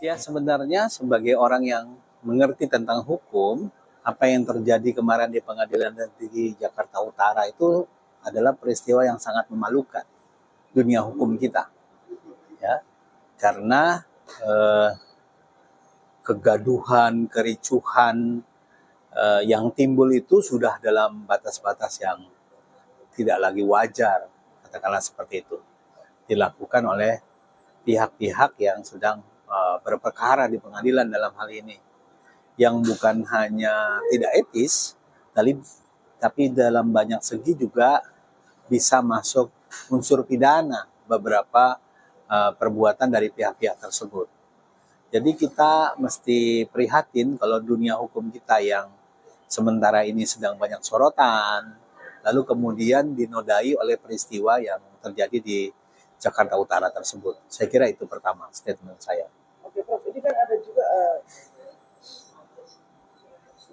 Ya, sebenarnya sebagai orang yang mengerti tentang hukum, apa yang terjadi kemarin di Pengadilan Negeri Jakarta Utara itu adalah peristiwa yang sangat memalukan dunia hukum kita, ya, karena kegaduhan, kericuhan yang timbul itu sudah dalam batas-batas yang tidak lagi wajar, katakanlah seperti itu, dilakukan oleh pihak-pihak yang sedang berperkara di pengadilan dalam hal ini, yang bukan hanya tidak etis, tapi dalam banyak segi juga bisa masuk unsur pidana beberapa perbuatan dari pihak-pihak tersebut. Jadi kita mesti prihatin kalau dunia hukum kita yang sementara ini sedang banyak sorotan, lalu kemudian dinodai oleh peristiwa yang terjadi di Jakarta Utara tersebut. Saya kira itu pertama statement saya. Oke, Prof. Ini kan ada juga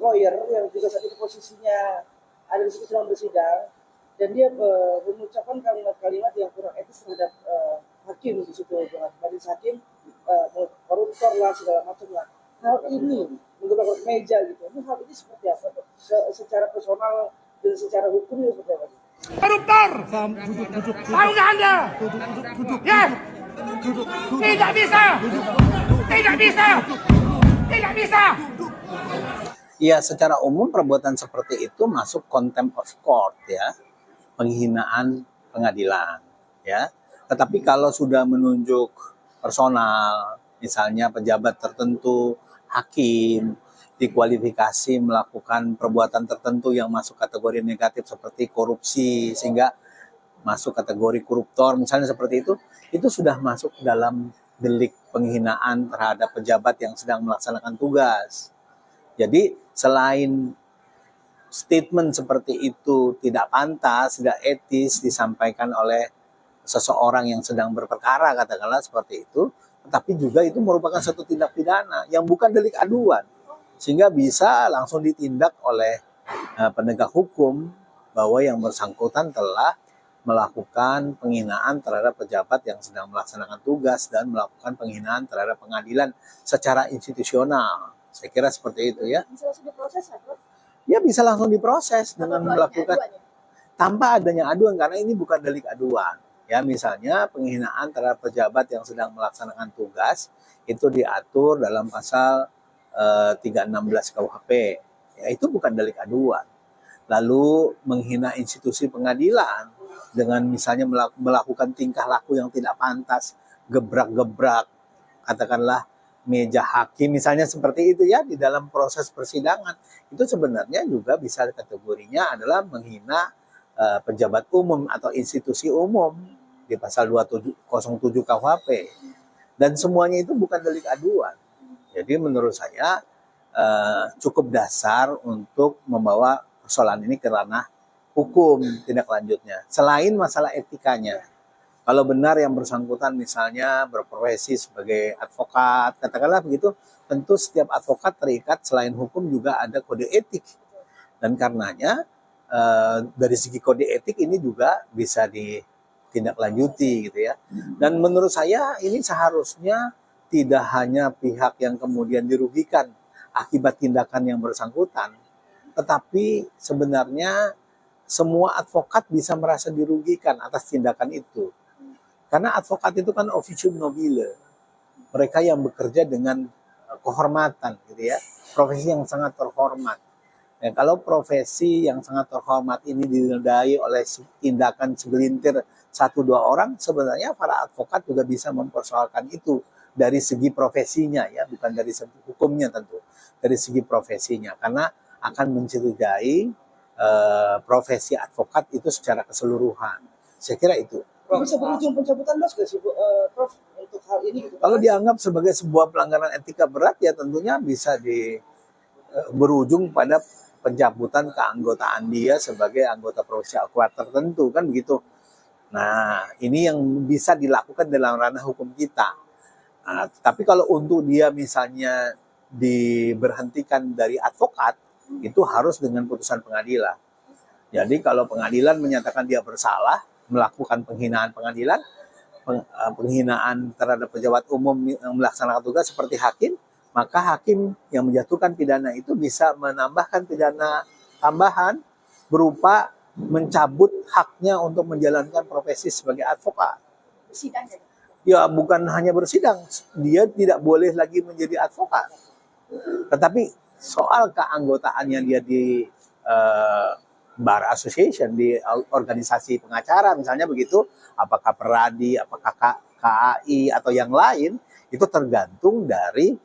lawyer yang juga saat itu posisinya ada di situ sedang bersidang, dan dia mengucapkan kalimat-kalimat yang kurang etis terhadap hakim di situ, majelis hakim, koruptor lah, segala macam lah. Hal ini menurut meja gitu. Ini hal ini seperti apa, Prof? Secara personal dan secara hukumnya seperti apa? Koruptor, tahu nggak Anda? Ya, tidak bisa, tidak bisa, tidak bisa. Ya, secara umum perbuatan seperti itu masuk contempt of court, ya, penghinaan pengadilan, ya. Tetapi kalau sudah menunjuk personal, misalnya pejabat tertentu, hakim, dikualifikasi melakukan perbuatan tertentu yang masuk kategori negatif seperti korupsi sehingga masuk kategori koruptor, misalnya seperti itu sudah masuk dalam delik penghinaan terhadap pejabat yang sedang melaksanakan tugas. Jadi selain statement seperti itu tidak pantas, tidak etis disampaikan oleh seseorang yang sedang berperkara, katakanlah seperti itu, tetapi juga itu merupakan satu tindak pidana yang bukan delik aduan, sehingga bisa langsung ditindak oleh penegak hukum bahwa yang bersangkutan telah melakukan penghinaan terhadap pejabat yang sedang melaksanakan tugas dan melakukan penghinaan terhadap pengadilan secara institusional. Saya kira seperti itu, ya. Bisa langsung diproses, Prof? Ya, bisa langsung diproses dengan melakukan tanpa adanya aduan, karena ini bukan delik aduan. Ya, misalnya penghinaan terhadap pejabat yang sedang melaksanakan tugas itu diatur dalam pasal 316 KUHP. Ya, itu bukan delik aduan. Lalu menghina institusi pengadilan dengan misalnya melakukan tingkah laku yang tidak pantas, gebrak-gebrak, katakanlah meja hakim misalnya seperti itu, ya, di dalam proses persidangan, itu sebenarnya juga bisa kategorinya adalah menghina pejabat umum atau institusi umum di pasal 207 KUHP, dan semuanya itu bukan delik aduan. Jadi menurut saya cukup dasar untuk membawa persoalan ini ke ranah hukum tindak lanjutnya selain masalah etikanya. Kalau benar yang bersangkutan misalnya berprofesi sebagai advokat, katakanlah begitu, tentu setiap advokat terikat selain hukum juga ada kode etik. Dan karenanya dari segi kode etik ini juga bisa ditindaklanjuti gitu, ya. Dan menurut saya ini seharusnya tidak hanya pihak yang kemudian dirugikan akibat tindakan yang bersangkutan, tetapi sebenarnya semua advokat bisa merasa dirugikan atas tindakan itu. Karena advokat itu kan officium nobile, mereka yang bekerja dengan kehormatan, gitu, ya, profesi yang sangat terhormat. Ya, kalau profesi yang sangat terhormat ini dinodai oleh tindakan segelintir 1-2 orang, sebenarnya para advokat juga bisa mempersoalkan itu dari segi profesinya, ya, bukan dari segi hukumnya tentu, dari segi profesinya, karena akan mencurigai profesi advokat itu secara keseluruhan. Saya kira itu. Bisa berujung pencabutan nggak sih, Prof, untuk hal ini? Gitu. Kalau dianggap sebagai sebuah pelanggaran etika berat, ya tentunya bisa berujung pada pencabutan keanggotaan dia sebagai anggota profesi akuat tertentu, kan begitu. Nah, ini yang bisa dilakukan dalam ranah hukum kita. Nah, tapi kalau untuk dia misalnya diberhentikan dari advokat, itu harus dengan putusan pengadilan. Jadi kalau pengadilan menyatakan dia bersalah melakukan penghinaan pengadilan, penghinaan terhadap pejabat umum yang melaksanakan tugas seperti hakim, maka hakim yang menjatuhkan pidana itu bisa menambahkan pidana tambahan berupa mencabut haknya untuk menjalankan profesi sebagai advokat. Sidang ya? Ya bukan hanya bersidang, dia tidak boleh lagi menjadi advokat. Tetapi soal keanggotaannya dia di Bar Association, di organisasi pengacara misalnya begitu, apakah Peradi, apakah KAI atau yang lain, itu tergantung dari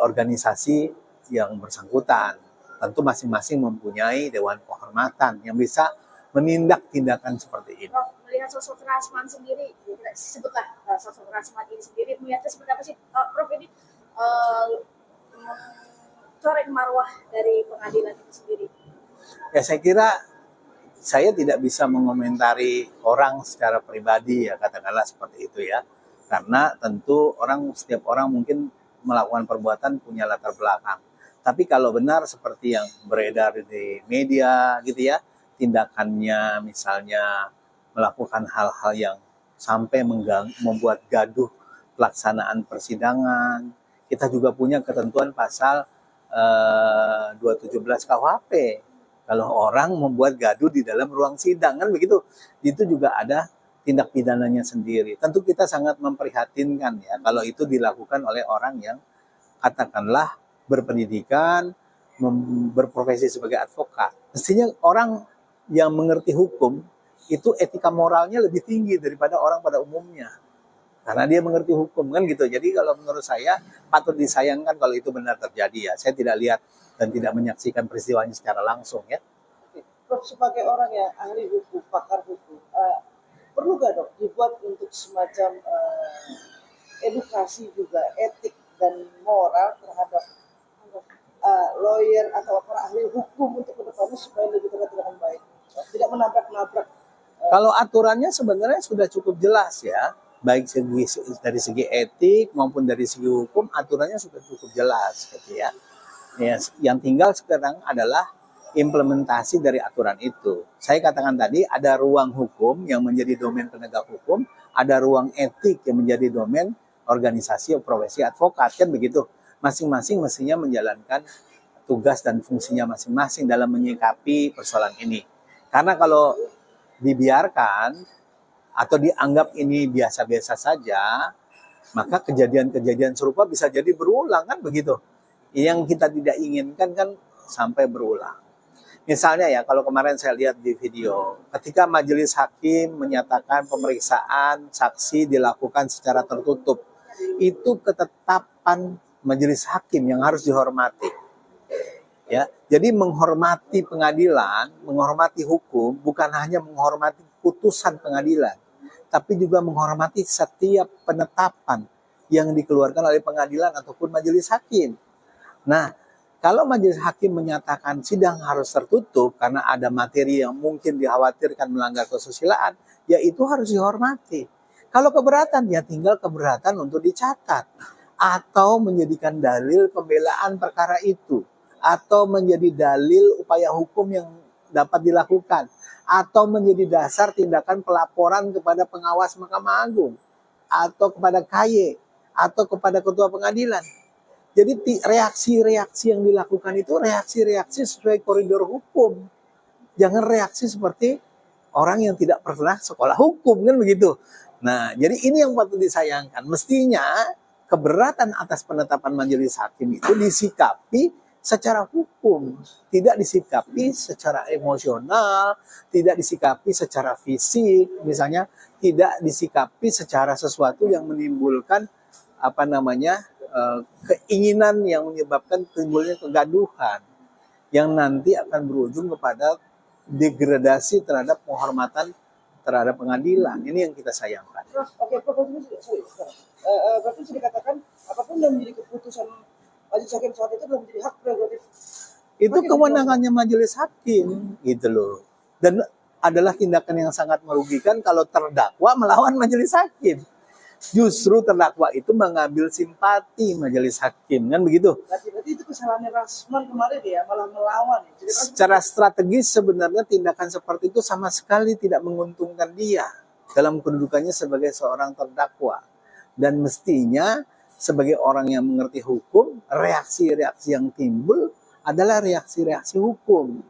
organisasi yang bersangkutan. Tentu masing-masing mempunyai dewan kehormatan yang bisa menindak tindakan seperti ini. Prof, melihat sosok Rasman sendiri, ya kita sebutlah sosok Rasman ini sendiri, melihatnya seperti apa sih? Prof ini mencoreng marwah dari pengadilan itu sendiri. Ya saya kira saya tidak bisa mengomentari orang secara pribadi ya, katakanlah seperti itu ya. Karena tentu setiap orang mungkin melakukan perbuatan punya latar belakang. Tapi kalau benar seperti yang beredar di media gitu ya, tindakannya misalnya melakukan hal-hal yang sampai membuat gaduh pelaksanaan persidangan. Kita juga punya ketentuan pasal 217 KUHP. Kalau orang membuat gaduh di dalam ruang sidang kan begitu, itu juga ada tindak pidananya sendiri. Tentu kita sangat memprihatinkan ya kalau itu dilakukan oleh orang yang katakanlah berpendidikan, berprofesi sebagai advokat. Mestinya orang yang mengerti hukum itu etika moralnya lebih tinggi daripada orang pada umumnya. Karena dia mengerti hukum kan gitu. Jadi kalau menurut saya patut disayangkan kalau itu benar terjadi ya. Saya tidak lihat dan tidak menyaksikan peristiwanya secara langsung ya. Prof, sebagai orang yang ahli hukum, pakar hukum, perlu nggak dok dibuat untuk semacam edukasi juga etik dan moral terhadap lawyer atau para ahli hukum untuk kedepannya supaya lebih terlihat dengan baik, tidak menabrak-nabrak. Kalau aturannya sebenarnya sudah cukup jelas ya, baik dari segi etik maupun dari segi hukum aturannya sudah cukup jelas gitu ya. Yang tinggal sekarang adalah implementasi dari aturan itu. Saya katakan tadi ada ruang hukum yang menjadi domain penegak hukum, ada ruang etik yang menjadi domain organisasi profesi advokat kan begitu. Masing-masing mestinya menjalankan tugas dan fungsinya masing-masing dalam menyikapi persoalan ini. Karena kalau dibiarkan atau dianggap ini biasa-biasa saja, maka kejadian-kejadian serupa bisa jadi berulang kan begitu. Yang kita tidak inginkan kan sampai berulang. Misalnya ya, kalau kemarin saya lihat di video, ketika majelis hakim menyatakan pemeriksaan saksi dilakukan secara tertutup, itu ketetapan majelis hakim yang harus dihormati. Ya, jadi menghormati pengadilan, menghormati hukum, bukan hanya menghormati putusan pengadilan, tapi juga menghormati setiap penetapan yang dikeluarkan oleh pengadilan ataupun majelis hakim. Nah, kalau majelis hakim menyatakan sidang harus tertutup karena ada materi yang mungkin dikhawatirkan melanggar kesusilaan, ya itu harus dihormati. Kalau keberatan, ya tinggal keberatan untuk dicatat. Atau menjadikan dalil pembelaan perkara itu. Atau menjadi dalil upaya hukum yang dapat dilakukan. Atau menjadi dasar tindakan pelaporan kepada pengawas Mahkamah Agung. Atau kepada KY. Atau kepada ketua pengadilan. Jadi reaksi-reaksi yang dilakukan itu reaksi-reaksi sesuai koridor hukum. Jangan reaksi seperti orang yang tidak pernah sekolah hukum kan begitu. Nah, jadi ini yang patut disayangkan. Mestinya keberatan atas penetapan majelis hakim itu disikapi secara hukum, tidak disikapi secara emosional, tidak disikapi secara fisik, misalnya tidak disikapi secara sesuatu yang menimbulkan keinginan yang menyebabkan timbulnya kegaduhan yang nanti akan berujung kepada degradasi terhadap penghormatan terhadap pengadilan. Ini yang kita sayangkan. Berarti bisa dikatakan apapun yang menjadi keputusan majelis hakim saat itu adalah menjadi hak prerogatif. Itu kewenangannya majelis hakim, gitu loh. Dan adalah tindakan yang sangat merugikan kalau terdakwa melawan majelis hakim. Justru terdakwa itu mengambil simpati majelis hakim, kan begitu? Berarti itu kesalahan Rasman kemarin ya, malah melawan. Ya. Jadi kan Secara strategis sebenarnya tindakan seperti itu sama sekali tidak menguntungkan dia dalam kedudukannya sebagai seorang terdakwa. Dan mestinya sebagai orang yang mengerti hukum, reaksi-reaksi yang timbul adalah reaksi-reaksi hukum.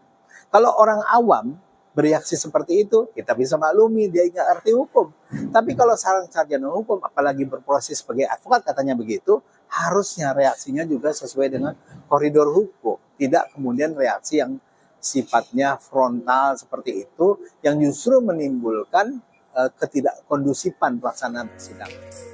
Kalau orang awam bereaksi seperti itu, kita bisa maklumi dia nggak ngerti hukum. Tapi kalau seorang sarjana hukum, apalagi berproses sebagai advokat katanya begitu, harusnya reaksinya juga sesuai dengan koridor hukum. Tidak kemudian reaksi yang sifatnya frontal seperti itu, yang justru menimbulkan ketidakkondusifan pelaksanaan persidangan.